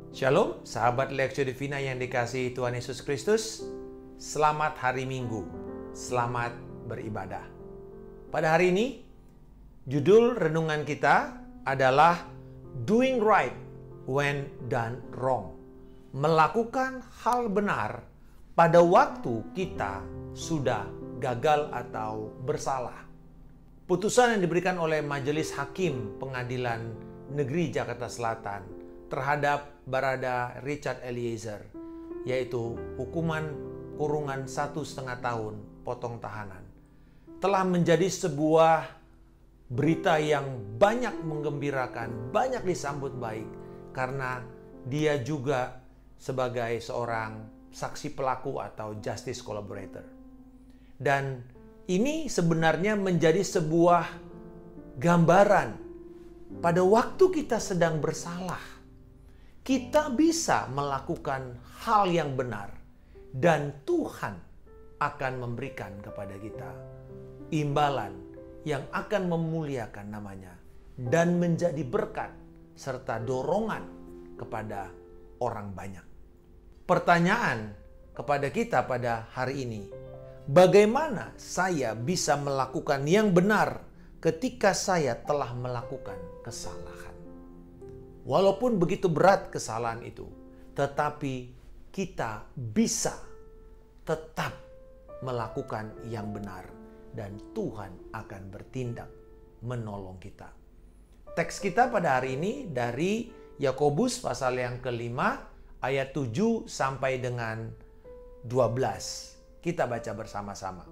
Shalom, sahabat Lectio Divina yang dikasihi Tuhan Yesus Kristus. Selamat hari Minggu, selamat beribadah. Pada hari ini, judul renungan kita adalah Doing Right When Done Wrong. Melakukan hal benar pada waktu kita sudah gagal atau bersalah. Putusan yang diberikan oleh Majelis Hakim Pengadilan Negeri Jakarta Selatan terhadap Barada Richard Eliezer, yaitu hukuman kurungan 1,5 tahun potong tahanan, telah menjadi sebuah berita yang banyak menggembirakan, banyak disambut baik, karena dia juga sebagai seorang saksi pelaku atau justice collaborator. Dan ini sebenarnya menjadi sebuah gambaran pada waktu kita sedang bersalah. Kita bisa melakukan hal yang benar dan Tuhan akan memberikan kepada kita imbalan yang akan memuliakan namanya dan menjadi berkat serta dorongan kepada orang banyak. Pertanyaan kepada kita pada hari ini, bagaimana saya bisa melakukan yang benar ketika saya telah melakukan kesalahan? Walaupun begitu berat kesalahan itu, tetapi kita bisa tetap melakukan yang benar dan Tuhan akan bertindak menolong kita. Teks kita pada hari ini dari Yakobus pasal yang kelima ayat 7 sampai dengan 12. Kita baca bersama-sama.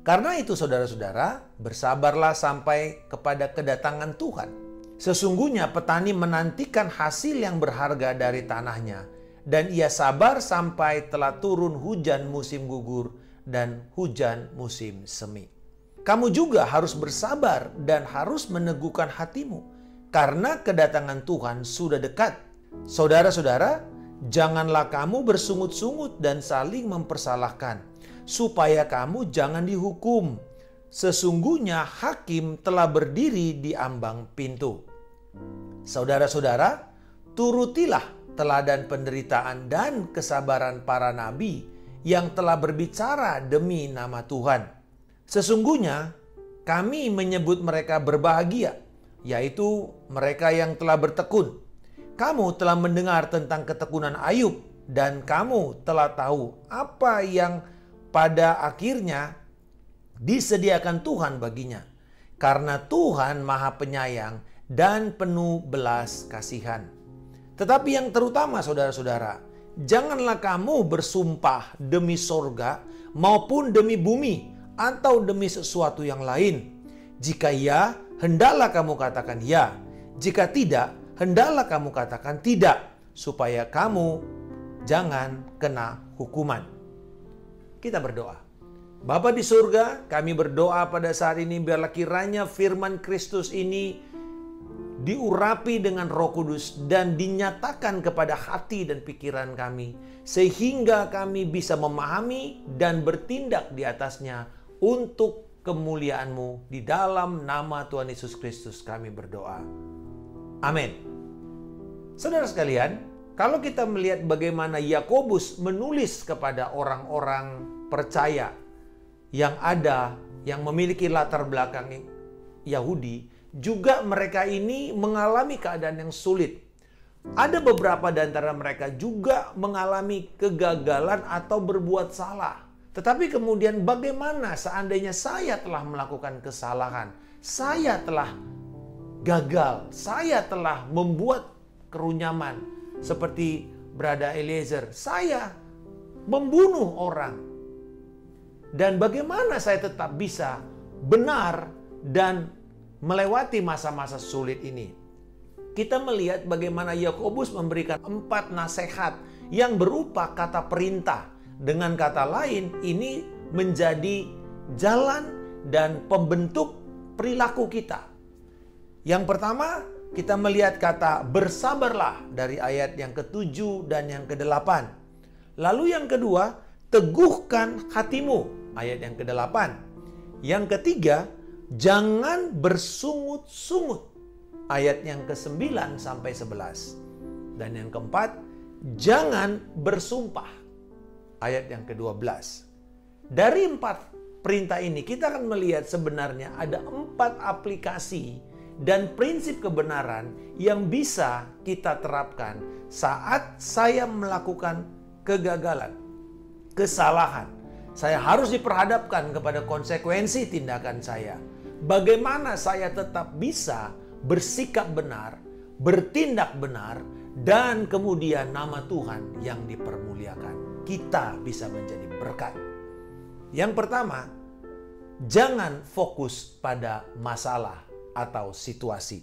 Karena itu saudara-saudara, bersabarlah sampai kepada kedatangan Tuhan. Sesungguhnya petani menantikan hasil yang berharga dari tanahnya, dan ia sabar sampai telah turun hujan musim gugur dan hujan musim semi. Kamu juga harus bersabar dan harus meneguhkan hatimu, karena kedatangan Tuhan sudah dekat. Saudara-saudara, janganlah kamu bersungut-sungut dan saling mempersalahkan, supaya kamu jangan dihukum. Sesungguhnya hakim telah berdiri di ambang pintu. Saudara-saudara, turutilah teladan penderitaan dan kesabaran para nabi yang telah berbicara demi nama Tuhan. Sesungguhnya kami menyebut mereka berbahagia, yaitu mereka yang telah bertekun. Kamu telah mendengar tentang ketekunan Ayub, dan kamu telah tahu apa yang pada akhirnya disediakan Tuhan baginya. Karena Tuhan Maha Penyayang dan penuh belas kasihan. Tetapi yang terutama saudara-saudara, janganlah kamu bersumpah demi sorga maupun demi bumi atau demi sesuatu yang lain. Jika ya, hendaklah kamu katakan ya. Jika tidak, hendaklah kamu katakan tidak, supaya kamu jangan kena hukuman. Kita berdoa. Bapa di surga, kami berdoa pada saat ini biarlah kiranya firman Kristus ini diurapi dengan Roh Kudus dan dinyatakan kepada hati dan pikiran kami, sehingga kami bisa memahami dan bertindak di atasnya untuk kemuliaan-Mu. Di dalam nama Tuhan Yesus Kristus kami berdoa. Amin. Saudara sekalian, kalau kita melihat bagaimana Yakobus menulis kepada orang-orang percaya yang ada, yang memiliki latar belakang Yahudi, juga mereka ini mengalami keadaan yang sulit. Ada beberapa di antara mereka juga mengalami kegagalan atau berbuat salah. Tetapi kemudian bagaimana seandainya saya telah melakukan kesalahan, saya telah gagal, saya telah membuat kerunyaman seperti Barada Eliezer, saya membunuh orang. Dan bagaimana saya tetap bisa benar dan melewati masa-masa sulit ini? Kita melihat bagaimana Yakobus memberikan 4 nasihat yang berupa kata perintah. Dengan kata lain, ini menjadi jalan dan pembentuk perilaku kita. Yang pertama, kita melihat kata bersabarlah dari ayat yang ke-7 dan yang ke-8. Lalu yang kedua, teguhkan hatimu, ayat yang ke-8. Yang ketiga, jangan bersungut-sungut, ayat yang ke-9 sampai 11. Dan yang keempat, jangan bersumpah. Ayat yang ke-12. Dari 4 perintah ini kita akan melihat sebenarnya ada 4 aplikasi dan prinsip kebenaran yang bisa kita terapkan saat saya melakukan kegagalan, kesalahan. Saya harus diperhadapkan kepada konsekuensi tindakan saya. Bagaimana saya tetap bisa bersikap benar, bertindak benar, dan kemudian nama Tuhan yang dipermuliakan. Kita bisa menjadi berkat. Yang pertama, jangan fokus pada masalah atau situasi.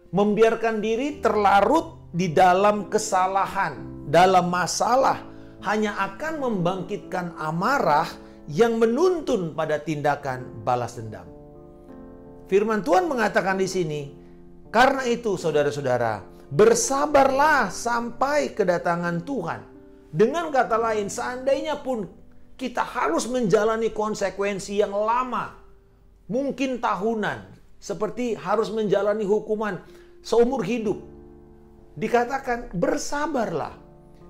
Membiarkan diri terlarut di dalam kesalahan, dalam masalah, hanya akan membangkitkan amarah yang menuntun pada tindakan balas dendam. Firman Tuhan mengatakan di sini, karena itu saudara-saudara, bersabarlah sampai kedatangan Tuhan. Dengan kata lain, seandainya pun kita harus menjalani konsekuensi yang lama, mungkin tahunan, seperti harus menjalani hukuman seumur hidup. Dikatakan bersabarlah,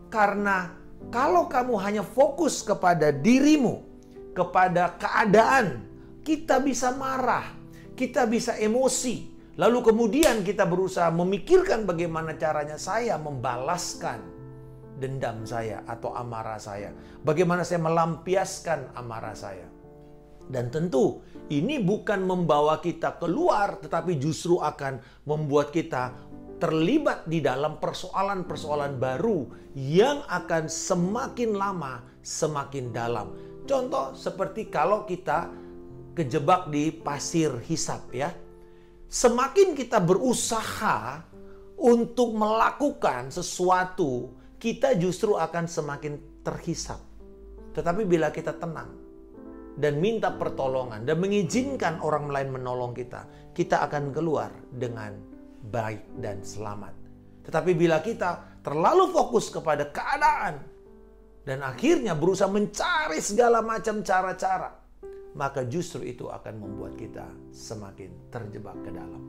karena kalau kamu hanya fokus kepada dirimu, kepada keadaan, kita bisa marah, kita bisa emosi, lalu kemudian kita berusaha memikirkan bagaimana caranya saya membalaskan dendam saya atau amarah saya. Bagaimana saya melampiaskan amarah saya. Dan tentu ini bukan membawa kita keluar, tetapi justru akan membuat kita terlibat di dalam persoalan-persoalan baru yang akan semakin lama semakin dalam. Contoh seperti kalau kita kejebak di pasir hisap ya. Semakin kita berusaha untuk melakukan sesuatu, kita justru akan semakin terhisap. Tetapi bila kita tenang dan minta pertolongan dan mengizinkan orang lain menolong kita, kita akan keluar dengan baik dan selamat. Tetapi bila kita terlalu fokus kepada keadaan dan akhirnya berusaha mencari segala macam cara-cara, maka justru itu akan membuat kita semakin terjebak ke dalam.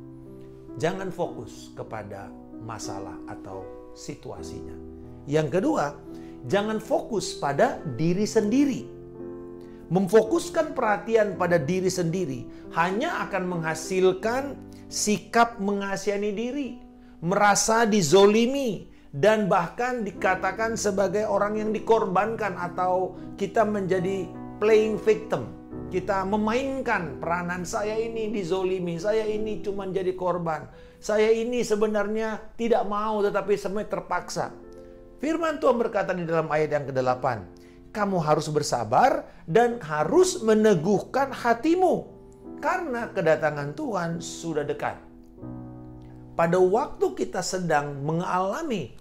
Jangan fokus kepada masalah atau situasinya. Yang kedua, jangan fokus pada diri sendiri. Memfokuskan perhatian pada diri sendiri hanya akan menghasilkan sikap mengasihani diri, merasa dizolimi, dan bahkan dikatakan sebagai orang yang dikorbankan atau kita menjadi playing victim. Kita memainkan peranan, saya ini dizolimi, saya ini cuma jadi korban. Saya ini sebenarnya tidak mau tetapi semuanya terpaksa. Firman Tuhan berkata di dalam ayat yang ke-8, kamu harus bersabar dan harus meneguhkan hatimu, karena kedatangan Tuhan sudah dekat. Pada waktu kita sedang mengalami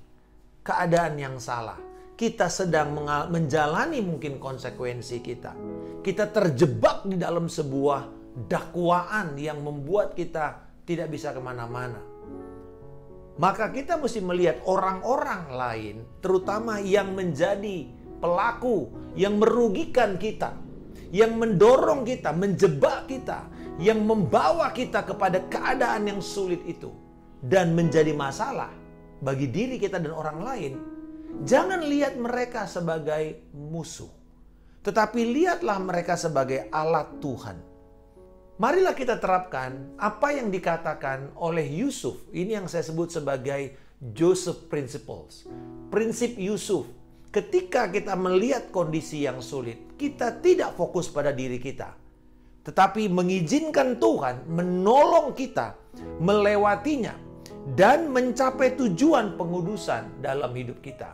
keadaan yang salah, kita sedang menjalani mungkin konsekuensi kita, kita terjebak di dalam sebuah dakwaan yang membuat kita tidak bisa kemana-mana. Maka kita mesti melihat orang-orang lain, terutama yang menjadi pelaku, yang merugikan kita, yang mendorong kita, menjebak kita, yang membawa kita kepada keadaan yang sulit itu, dan menjadi masalah bagi diri kita dan orang lain. Jangan lihat mereka sebagai musuh, tetapi lihatlah mereka sebagai alat Tuhan. Marilah kita terapkan apa yang dikatakan oleh Yusuf. Ini yang saya sebut sebagai Joseph Principles. Prinsip Yusuf. Ketika kita melihat kondisi yang sulit, kita tidak fokus pada diri kita, tetapi mengizinkan Tuhan menolong kita melewatinya dan mencapai tujuan pengudusan dalam hidup kita.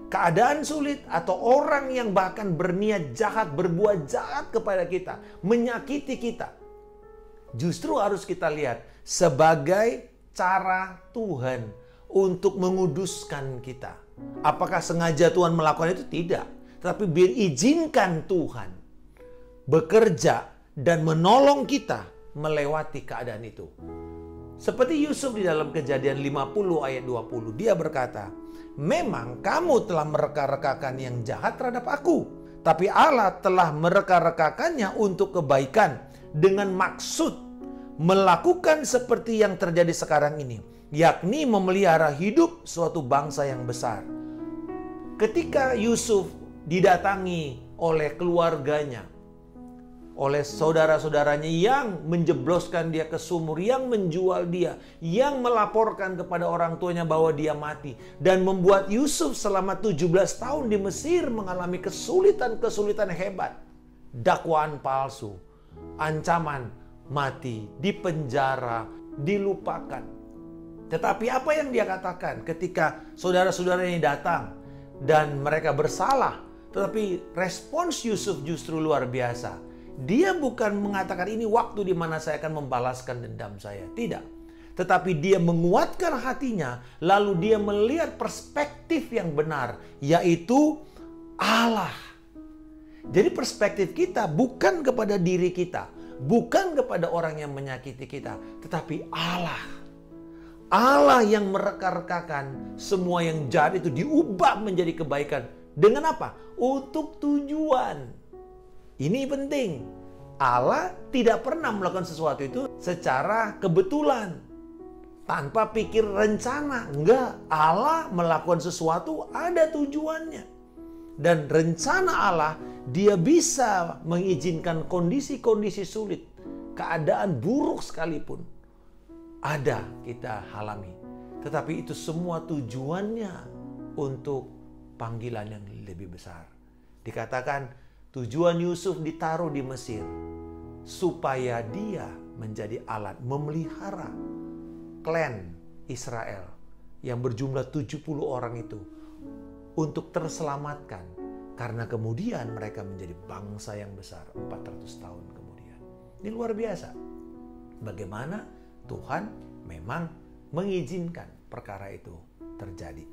Keadaan sulit atau orang yang bahkan berniat jahat, berbuat jahat kepada kita, menyakiti kita, justru harus kita lihat sebagai cara Tuhan untuk menguduskan kita. Apakah sengaja Tuhan melakukan itu? Tidak. Tetapi biar izinkan Tuhan bekerja dan menolong kita melewati keadaan itu. Seperti Yusuf di dalam Kejadian 50 ayat 20. Dia berkata, memang kamu telah mereka-rekakan yang jahat terhadap aku, tapi Allah telah mereka-rekakannya untuk kebaikan, dengan maksud melakukan seperti yang terjadi sekarang ini, yakni memelihara hidup suatu bangsa yang besar. Ketika Yusuf didatangi oleh keluarganya, oleh saudara-saudaranya yang menjebloskan dia ke sumur, yang menjual dia, yang melaporkan kepada orang tuanya bahwa dia mati, dan membuat Yusuf selama 17 tahun di Mesir mengalami kesulitan-kesulitan hebat, dakwaan palsu, ancaman mati, dipenjara, dilupakan. Tetapi apa yang dia katakan ketika saudara-saudaranya datang dan mereka bersalah, tetapi respons Yusuf justru luar biasa. Dia bukan mengatakan ini waktu di mana saya akan membalaskan dendam saya. Tidak. Tetapi dia menguatkan hatinya, lalu dia melihat perspektif yang benar, yaitu Allah. Jadi perspektif kita bukan kepada diri kita, bukan kepada orang yang menyakiti kita, tetapi Allah. Allah yang mereka-rekakan semua yang jahat itu diubah menjadi kebaikan. Dengan apa? Untuk tujuan. Ini penting. Allah tidak pernah melakukan sesuatu itu secara kebetulan, tanpa pikir rencana. Enggak, Allah melakukan sesuatu ada tujuannya. Dan rencana Allah, dia bisa mengizinkan kondisi-kondisi sulit, keadaan buruk sekalipun ada kita alami. Tetapi itu semua tujuannya untuk panggilan yang lebih besar. Dikatakan tujuan Yusuf ditaruh di Mesir supaya dia menjadi alat memelihara klan Israel yang berjumlah 70 orang itu untuk terselamatkan, karena kemudian mereka menjadi bangsa yang besar 400 tahun kemudian. Ini luar biasa. Bagaimana Tuhan memang mengizinkan perkara itu terjadi.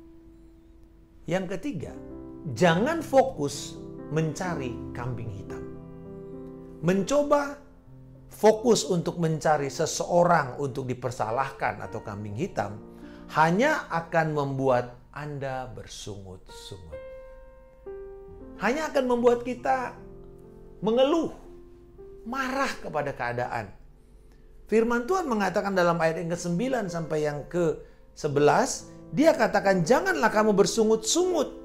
Yang ketiga, jangan fokus mencari kambing hitam. Mencoba fokus untuk mencari seseorang untuk dipersalahkan atau kambing hitam hanya akan membuat Anda bersungut-sungut. Hanya akan membuat kita mengeluh, marah kepada keadaan. Firman Tuhan mengatakan dalam ayat yang ke-9 sampai yang ke-11, dia katakan, janganlah kamu bersungut-sungut.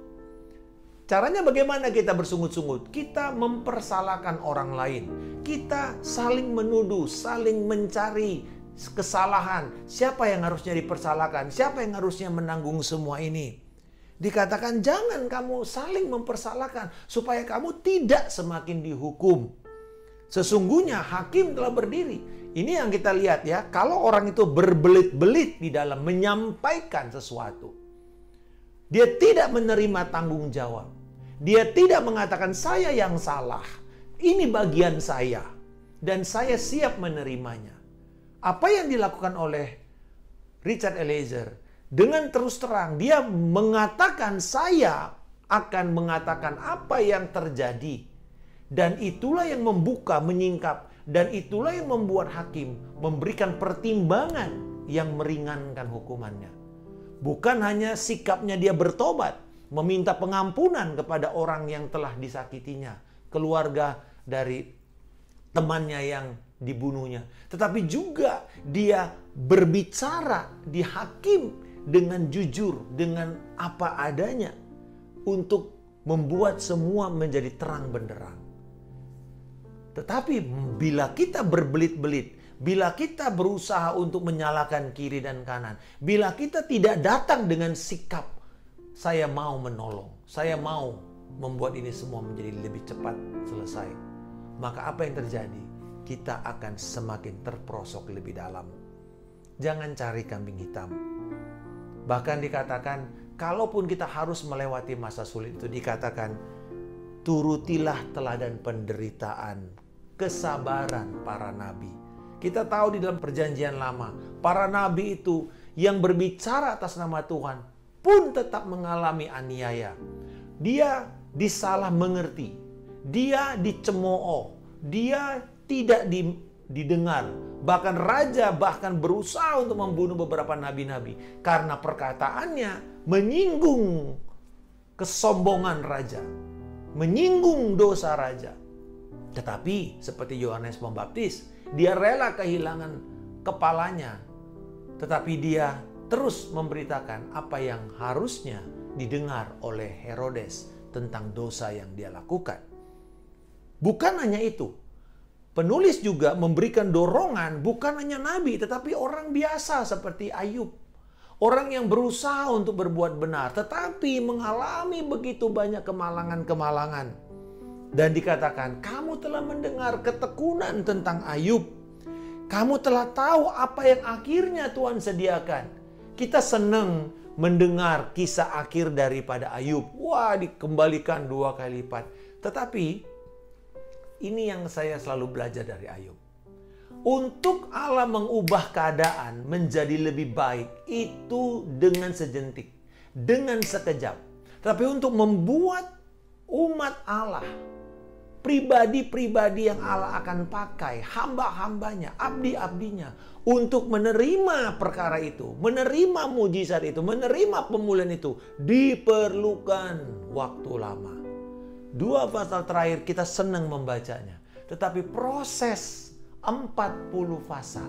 Caranya bagaimana kita bersungut-sungut? Kita mempersalahkan orang lain. Kita saling menuduh, saling mencari kesalahan. Siapa yang harusnya dipersalahkan? Siapa yang harusnya menanggung semua ini? Dikatakan jangan kamu saling mempersalahkan supaya kamu tidak semakin dihukum. Sesungguhnya hakim telah berdiri. Ini yang kita lihat ya. Kalau orang itu berbelit-belit di dalam menyampaikan sesuatu, dia tidak menerima tanggung jawab. Dia tidak mengatakan saya yang salah. Ini bagian saya. Dan saya siap menerimanya. Apa yang dilakukan oleh Richard Eliezer? Dengan terus terang dia mengatakan saya akan mengatakan apa yang terjadi. Dan itulah yang membuka, menyingkap. Dan itulah yang membuat hakim memberikan pertimbangan yang meringankan hukumannya. Bukan hanya sikapnya dia bertobat, meminta pengampunan kepada orang yang telah disakitinya, keluarga dari temannya yang dibunuhnya. Tetapi juga dia berbicara di hakim dengan jujur, dengan apa adanya, untuk membuat semua menjadi terang benderang. Tetapi bila kita berbelit-belit, bila kita berusaha untuk menyalahkan kiri dan kanan, bila kita tidak datang dengan sikap, saya mau menolong, saya mau membuat ini semua menjadi lebih cepat selesai, maka apa yang terjadi? Kita akan semakin terperosok lebih dalam. Jangan cari kambing hitam. Bahkan dikatakan, kalaupun kita harus melewati masa sulit itu, dikatakan, turutilah teladan penderitaan, kesabaran para nabi. Kita tahu di dalam perjanjian lama, para nabi itu yang berbicara atas nama Tuhan pun tetap mengalami aniaya. Dia disalah mengerti, dia dicemooh, dia tidak didengar. Bahkan raja berusaha untuk membunuh beberapa nabi-nabi karena perkataannya menyinggung kesombongan raja, menyinggung dosa raja. Tetapi seperti Yohanes Pembaptis, dia rela kehilangan kepalanya, tetapi dia terus memberitakan apa yang harusnya didengar oleh Herodes tentang dosa yang dia lakukan. Bukan hanya itu, penulis juga memberikan dorongan bukan hanya nabi tetapi orang biasa seperti Ayub. Orang yang berusaha untuk berbuat benar tetapi mengalami begitu banyak kemalangan-kemalangan. Dan dikatakan, kamu telah mendengar ketekunan tentang Ayub. Kamu telah tahu apa yang akhirnya Tuhan sediakan. Kita senang mendengar kisah akhir daripada Ayub. Wah, dikembalikan 2 kali lipat. Tetapi ini yang saya selalu belajar dari Ayub. Untuk Allah mengubah keadaan menjadi lebih baik itu dengan sejentik, dengan sekejap. Tapi untuk membuat umat Allah, pribadi-pribadi yang Allah akan pakai, hamba-hambanya, abdi-abdinya, untuk menerima perkara itu, menerima mujizat itu, menerima pemulihan itu, diperlukan waktu lama. 2 pasal terakhir kita senang membacanya. Tetapi proses 40 pasal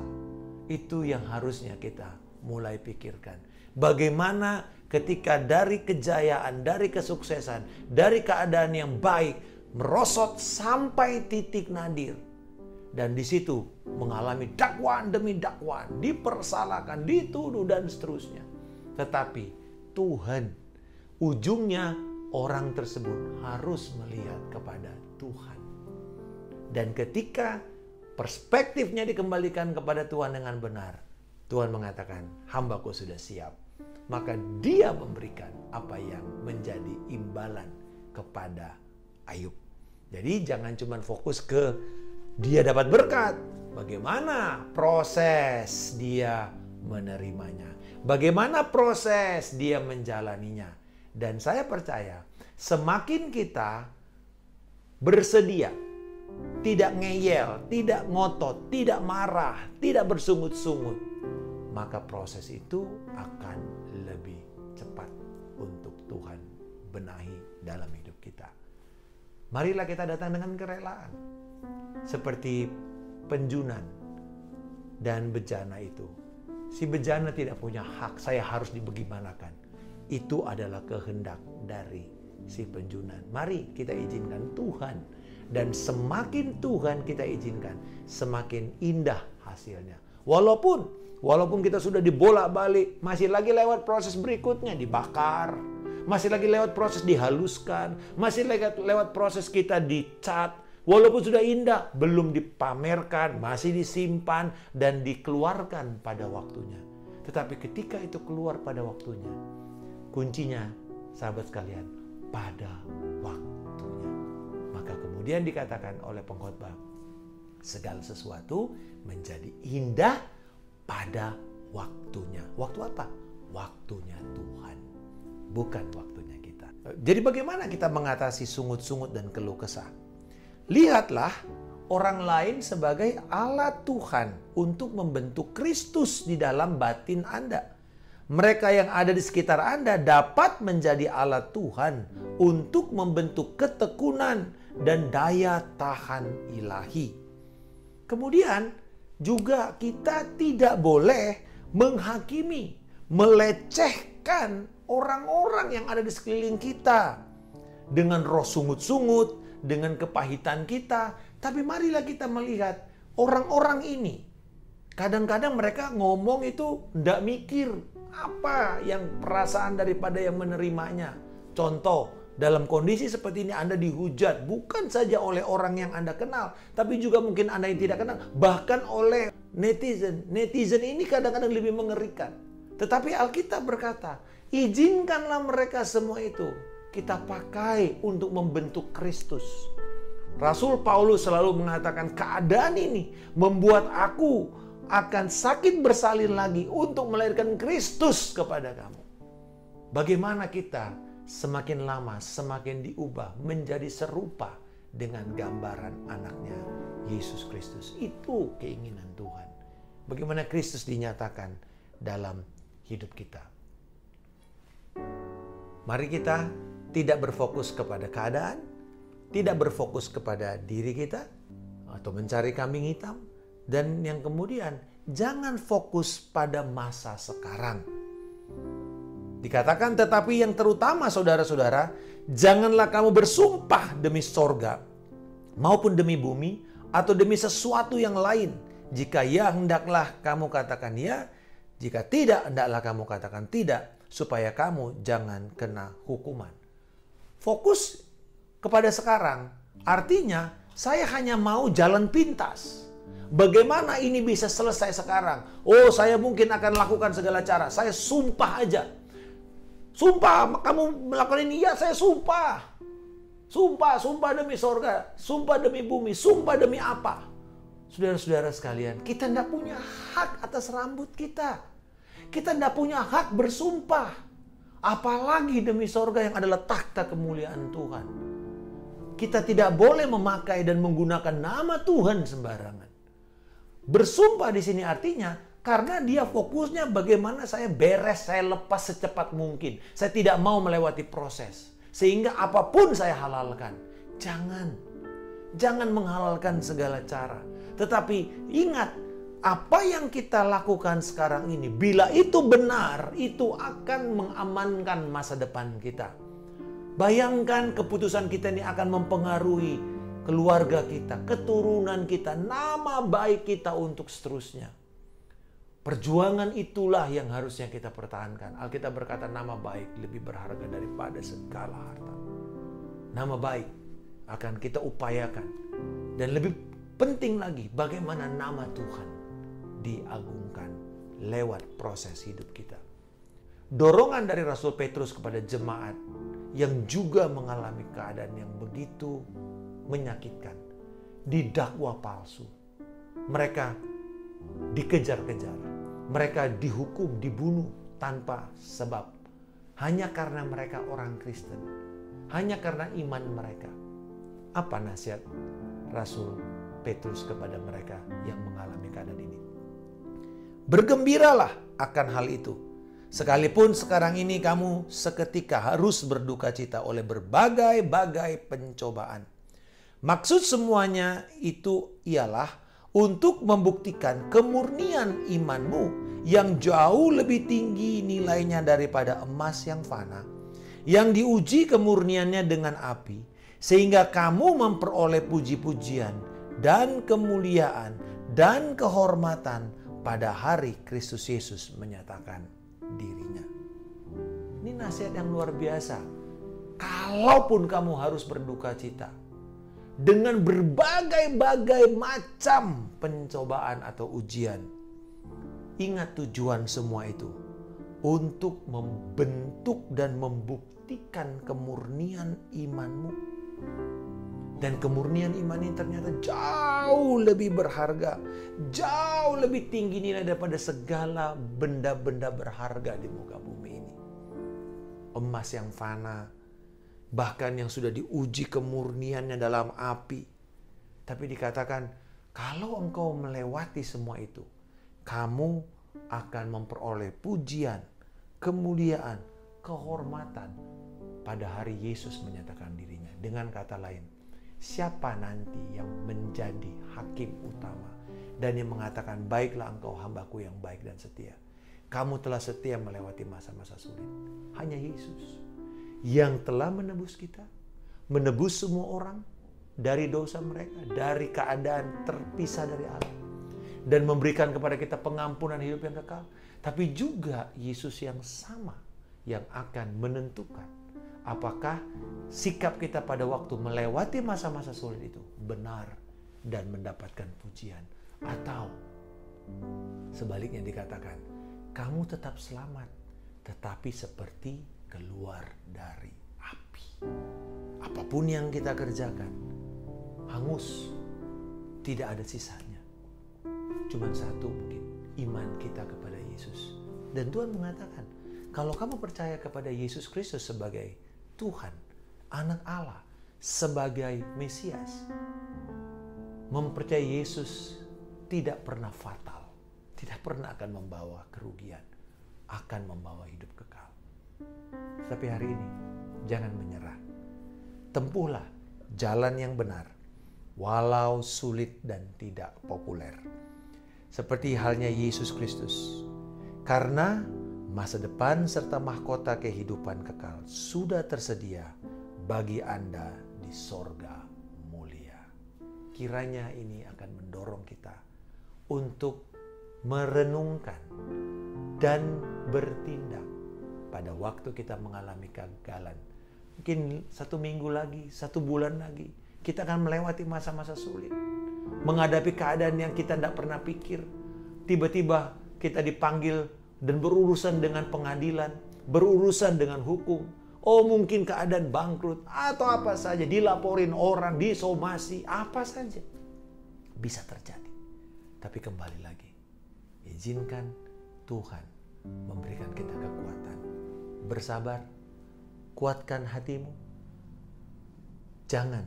itu yang harusnya kita mulai pikirkan. Bagaimana ketika dari kejayaan, dari kesuksesan, dari keadaan yang baik, merosot sampai titik nadir. Dan di situ mengalami dakwaan demi dakwaan, dipersalahkan, dituduh dan seterusnya. Tetapi Tuhan, ujungnya orang tersebut harus melihat kepada Tuhan. Dan ketika perspektifnya dikembalikan kepada Tuhan dengan benar, Tuhan mengatakan, hambaku sudah siap. Maka dia memberikan apa yang menjadi imbalan kepada Ayub. Jadi jangan cuma fokus ke dia dapat berkat. Bagaimana proses dia menerimanya. Bagaimana proses dia menjalaninya. Dan saya percaya semakin kita bersedia, tidak ngeyel, tidak ngotot, tidak marah, tidak bersungut-sungut, maka proses itu akan lebih cepat untuk Tuhan benahi dalam hidup kita. Marilah kita datang dengan kerelaan. Seperti penjunan dan bejana itu. Si bejana tidak punya hak, saya harus dibagaimanakan. Itu adalah kehendak dari si penjunan. Mari kita izinkan Tuhan. Dan semakin Tuhan kita izinkan, semakin indah hasilnya. Walaupun kita sudah dibolak-balik, masih lagi lewat proses berikutnya, dibakar. Masih lagi lewat proses dihaluskan. Masih lewat proses kita dicat. Walaupun sudah indah, belum dipamerkan, masih disimpan dan dikeluarkan pada waktunya. Tetapi ketika itu keluar pada waktunya, kuncinya, sahabat sekalian, pada waktunya. Maka kemudian dikatakan oleh pengkhotbah, segala sesuatu menjadi indah pada waktunya. Waktu apa? Waktunya Tuhan, bukan waktunya kita. Jadi bagaimana kita mengatasi sungut-sungut dan keluh kesah? Lihatlah orang lain sebagai alat Tuhan untuk membentuk Kristus di dalam batin Anda. Mereka yang ada di sekitar Anda dapat menjadi alat Tuhan untuk membentuk ketekunan dan daya tahan ilahi. Kemudian juga kita tidak boleh menghakimi, melecehkan orang-orang yang ada di sekeliling kita dengan roh sungut-sungut, dengan kepahitan kita. Tapi marilah kita melihat orang-orang ini. Kadang-kadang mereka ngomong itu tidak mikir apa yang perasaan daripada yang menerimanya. Contoh, dalam kondisi seperti ini Anda dihujat bukan saja oleh orang yang Anda kenal, tapi juga mungkin Anda yang tidak kenal, bahkan oleh netizen. Netizen ini kadang-kadang lebih mengerikan. Tetapi Alkitab berkata, izinkanlah mereka semua itu kita pakai untuk membentuk Kristus. Rasul Paulus selalu mengatakan keadaan ini membuat aku akan sakit bersalin lagi untuk melahirkan Kristus kepada kamu. Bagaimana kita semakin lama semakin diubah menjadi serupa dengan gambaran anaknya Yesus Kristus. Itu keinginan Tuhan. Bagaimana Kristus dinyatakan dalam hidup kita. Mari kita tidak berfokus kepada keadaan, tidak berfokus kepada diri kita, atau mencari kambing hitam. Dan yang kemudian, jangan fokus pada masa sekarang. Dikatakan, tetapi yang terutama saudara-saudara, janganlah kamu bersumpah demi sorga, maupun demi bumi, atau demi sesuatu yang lain. Jika ya, hendaklah kamu katakan ya. Jika tidak, hendaklah kamu katakan tidak, supaya kamu jangan kena hukuman. Fokus kepada sekarang, artinya saya hanya mau jalan pintas. Bagaimana ini bisa selesai sekarang? Oh, saya mungkin akan lakukan segala cara. Saya sumpah aja. Sumpah, kamu melakukan ini, ya saya sumpah. Sumpah demi sorga, sumpah demi bumi, sumpah demi apa? Saudara-saudara sekalian, kita tidak punya hak atas rambut kita. Kita tidak punya hak bersumpah. Apalagi demi sorga yang adalah takhta kemuliaan Tuhan. Kita tidak boleh memakai dan menggunakan nama Tuhan sembarangan. Bersumpah di sini artinya karena dia fokusnya bagaimana saya beres, saya lepas secepat mungkin. Saya tidak mau melewati proses. Sehingga apapun saya halalkan. Jangan menghalalkan segala cara. Tetapi ingat, apa yang kita lakukan sekarang ini, bila itu benar, itu akan mengamankan masa depan kita. Bayangkan keputusan kita ini akan mempengaruhi keluarga kita, keturunan kita, nama baik kita untuk seterusnya. Perjuangan itulah yang harusnya kita pertahankan. Alkitab berkata nama baik lebih berharga daripada segala harta. Nama baik akan kita upayakan. Dan lebih penting lagi, bagaimana nama Tuhan diagungkan lewat proses hidup kita. Dorongan dari Rasul Petrus kepada jemaat yang juga mengalami keadaan yang begitu menyakitkan. Didakwa palsu. Mereka dikejar-kejar. Mereka dihukum, dibunuh tanpa sebab. Hanya karena mereka orang Kristen. Hanya karena iman mereka. Apa nasihat Rasul Petrus kepada mereka yang mengalami keadaan ini? Bergembiralah akan hal itu. Sekalipun sekarang ini kamu seketika harus berduka cita oleh berbagai-bagai pencobaan. Maksud semuanya itu ialah untuk membuktikan kemurnian imanmu yang jauh lebih tinggi nilainya daripada emas yang fana, yang diuji kemurniannya dengan api, sehingga kamu memperoleh puji-pujian dan kemuliaan dan kehormatan pada hari Kristus Yesus menyatakan dirinya. Ini nasihat yang luar biasa. Kalaupun kamu harus berduka cita dengan berbagai-bagai macam pencobaan atau ujian, ingat tujuan semua itu untuk membentuk dan membuktikan kemurnian imanmu. Dan kemurnian iman ini ternyata jauh lebih berharga, jauh lebih tinggi nilai daripada segala benda-benda berharga di muka bumi ini. Emas yang fana, bahkan yang sudah diuji kemurniannya dalam api. Tapi dikatakan, kalau engkau melewati semua itu, kamu akan memperoleh pujian, kemuliaan, kehormatan pada hari Yesus menyatakan dirinya. Dengan kata lain, siapa nanti yang menjadi hakim utama dan yang mengatakan, baiklah engkau hambaku yang baik dan setia. Kamu telah setia melewati masa-masa sulit. Hanya Yesus yang telah menebus kita, menebus semua orang dari dosa mereka, dari keadaan terpisah dari Allah, dan memberikan kepada kita pengampunan hidup yang kekal. Tapi juga Yesus yang sama yang akan menentukan apakah sikap kita pada waktu melewati masa-masa sulit itu benar dan mendapatkan pujian, atau sebaliknya dikatakan, kamu tetap selamat tetapi seperti keluar dari api. Apapun yang kita kerjakan hangus, tidak ada sisanya. Cuma satu mungkin, iman kita kepada Yesus. Dan Tuhan mengatakan, kalau kamu percaya kepada Yesus Kristus sebagai Tuhan, anak Allah, sebagai Mesias, mempercayai Yesus tidak pernah fatal, tidak pernah akan membawa kerugian, akan membawa hidup kekal. Tapi hari ini jangan menyerah. Tempuhlah jalan yang benar, walau sulit dan tidak populer. Seperti halnya Yesus Kristus. Karena Masa depan serta mahkota kehidupan kekal sudah tersedia bagi Anda di sorga mulia. Kiranya ini akan mendorong kita untuk merenungkan dan bertindak pada waktu kita mengalami kegagalan. Mungkin 1 minggu lagi, 1 bulan lagi, kita akan melewati masa-masa sulit. Menghadapi keadaan yang kita tidak pernah pikir. Tiba-tiba kita dipanggil dan berurusan dengan pengadilan, berurusan dengan hukum. Oh, mungkin keadaan bangkrut atau apa saja, dilaporin orang, disomasi, apa saja bisa terjadi. Tapi kembali lagi, izinkan Tuhan memberikan kita kekuatan. Bersabar, kuatkan hatimu. Jangan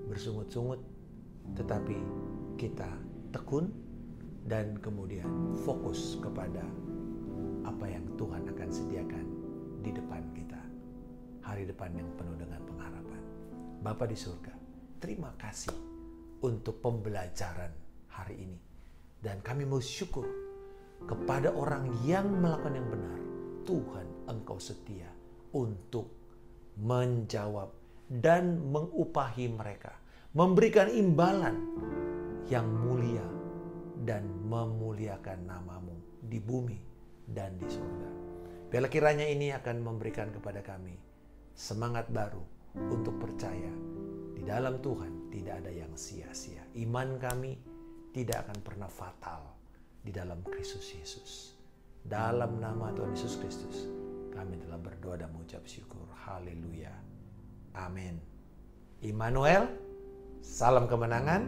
bersungut-sungut, tetapi kita tekun dan kemudian fokus kepada apa yang Tuhan akan sediakan di depan kita. Hari depan yang penuh dengan pengharapan. Bapa di surga, terima kasih untuk pembelajaran hari ini. Dan kami bersyukur kepada orang yang melakukan yang benar. Tuhan, Engkau setia untuk menjawab dan mengupahi mereka. Memberikan imbalan yang mulia dan memuliakan nama-Mu di bumi dan di surga. Biarlah kiranya ini akan memberikan kepada kami semangat baru untuk percaya di dalam Tuhan tidak ada yang sia-sia. Iman kami tidak akan pernah fatal di dalam Kristus Yesus. Dalam nama Tuhan Yesus Kristus kami telah berdoa dan mengucap syukur. Haleluya. Amin. Immanuel, salam kemenangan.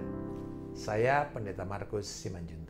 Saya Pendeta Markus Simanjuntak.